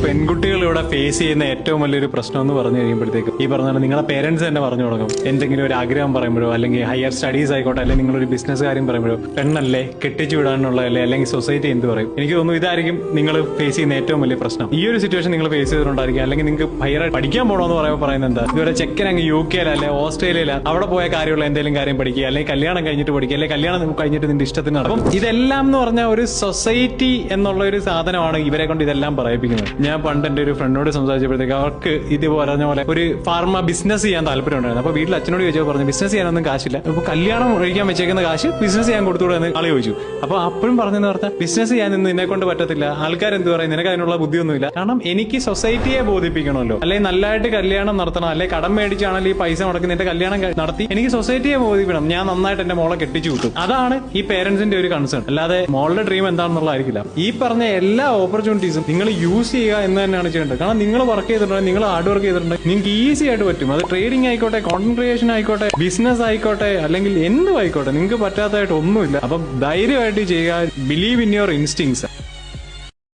പെൺകുട്ടികൾ ഇവിടെ ഫേസ് ചെയ്യുന്ന ഏറ്റവും വലിയൊരു പ്രശ്നം എന്ന് പറഞ്ഞു കഴിയുമ്പോഴത്തേക്കും ഈ പറഞ്ഞ നിങ്ങളുടെ പേരൻസ് തന്നെ പറഞ്ഞു തുടങ്ങും. എന്തെങ്കിലും ഒരു ആഗ്രഹം പറയുമ്പോഴോ അല്ലെങ്കിൽ ഹയർ സ്റ്റഡീസ് ആയിക്കോട്ടെ അല്ലെങ്കിൽ നിങ്ങളൊരു ബിസിനസ് കാര്യം പറയുമ്പോഴോ പെണ്ണല്ലേ കെട്ടിച്ചു വിടാനുള്ളതല്ലേ അല്ലെങ്കിൽ സൊസൈറ്റി എന്ത് പറയും. എനിക്ക് തോന്നുന്നു ഇതായിരിക്കും നിങ്ങൾ ഫേസ് ചെയ്യുന്ന ഏറ്റവും വലിയ പ്രശ്നം. ഈ ഒരു സിറ്റുവേഷൻ നിങ്ങൾ ഫേസ് ചെയ്തിട്ടുണ്ടായിരിക്കും. അല്ലെങ്കിൽ നിങ്ങൾക്ക് ഹയർ പഠിക്കാൻ പോകണമെന്ന് പറയുന്നത് എന്താ, ഇതുവരെ ചെക്കൻ അങ്ങ് UK അല്ലെ ഓസ്ട്രേലിയയില അവിടെ പോയ കാര്യമുള്ള എന്തെങ്കിലും കാര്യം പഠിക്കുക, അല്ലെങ്കിൽ കല്യാണം കഴിഞ്ഞിട്ട് പഠിക്കുക, അല്ലെങ്കിൽ കല്യാണം കഴിഞ്ഞിട്ട് നിന്റെ ഇഷ്ടത്തിന് നടക്കും. ഇതെല്ലാം എന്ന് പറഞ്ഞാൽ ഒരു സൊസൈറ്റി എന്നുള്ള ഒരു സാധനമാണ് ഇവരെ കൊണ്ട് ഇതെല്ലാം പറയിപ്പിക്കുന്നത്. ഞാൻ പണ്ട് എന്റെ ഒരു ഫ്രണ്ടിനോട് സംസാരിച്ചപ്പോഴത്തേക്ക് അവർക്ക് ഇത് പറഞ്ഞ പോലെ ഒരു ഫാർമ ബിസിനസ് ചെയ്യാൻ താല്പര്യം ഉണ്ടായിരുന്നു. അപ്പൊ വീട്ടിൽ അച്ഛനോട് ചോദിച്ചപ്പോൾ പറഞ്ഞു ബിസിനസ് ചെയ്യാനൊന്നും കാശില്ല, അപ്പൊ കല്യാണം കഴിക്കാൻ വെച്ചേക്കുന്ന കാശ് ബിസിനസ് ചെയ്യാൻ കൊടുത്തുകൂടെ എന്ന് ആളെ ചോദിച്ചു. അപ്പൊ അപ്പോഴും പറഞ്ഞെന്ന് പറഞ്ഞാൽ ബിസിനസ് ചെയ്യാൻ നിന്നെ കൊണ്ട് പറ്റത്തില്ല, ആൾക്കാർ എന്ത് പറയും, നിനക്ക് അതിനുള്ള ബുദ്ധിയൊന്നുമില്ല. കാരണം എനിക്ക് സൊസൈറ്റിയെ ബോധിപ്പിക്കണമല്ലോ, അല്ലെങ്കിൽ നല്ലതായിട്ട് കല്യാണം നടത്തണം, അല്ലെങ്കിൽ കടം മേടിച്ചാണെങ്കിൽ ഈ പൈസ മുടക്കി നിന്റെ കല്യാണം നടത്തി എനിക്ക് സൊസൈറ്റിയെ ബോധിപ്പിക്കണം, ഞാൻ നന്നായിട്ട് എന്റെ മോളെ കെട്ടിച്ചു വിട്ടു. അതാണ് ഈ പേരൻസിന്റെ ഒരു കൺസേൺ. അല്ലാതെ മോളുടെ ഡ്രീം എന്താണെന്നുള്ളതായിരിക്കില്ല. ഈ പറഞ്ഞ എല്ലാ ഓപ്പർച്യൂണിറ്റീസും നിങ്ങൾ യൂസ് ചെയ്യുക എന്ന് തന്നെയാണ് ചെയ്യേണ്ടത്. കാരണം നിങ്ങൾ വർക്ക് ചെയ്തിട്ടുണ്ടെങ്കിൽ, നിങ്ങൾ ഹാർഡ് വർക്ക് ചെയ്തിട്ടുണ്ടെങ്കിൽ നിങ്ങൾക്ക് ഈസി ആയിട്ട് പറ്റും. അത് ട്രേഡിംഗ് ആയിക്കോട്ടെ, കോണ്ടന്റ് ക്രിയേഷൻ ആയിക്കോട്ടെ, ബിസിനസ് ആയിക്കോട്ടെ, അല്ലെങ്കിൽ എന്തും ആയിക്കോട്ടെ, നിങ്ങൾക്ക് പറ്റാത്തതായിട്ട് ഒന്നുമില്ല. അപ്പം ധൈര്യമായിട്ട് ചെയ്യുക. Believe in your instincts.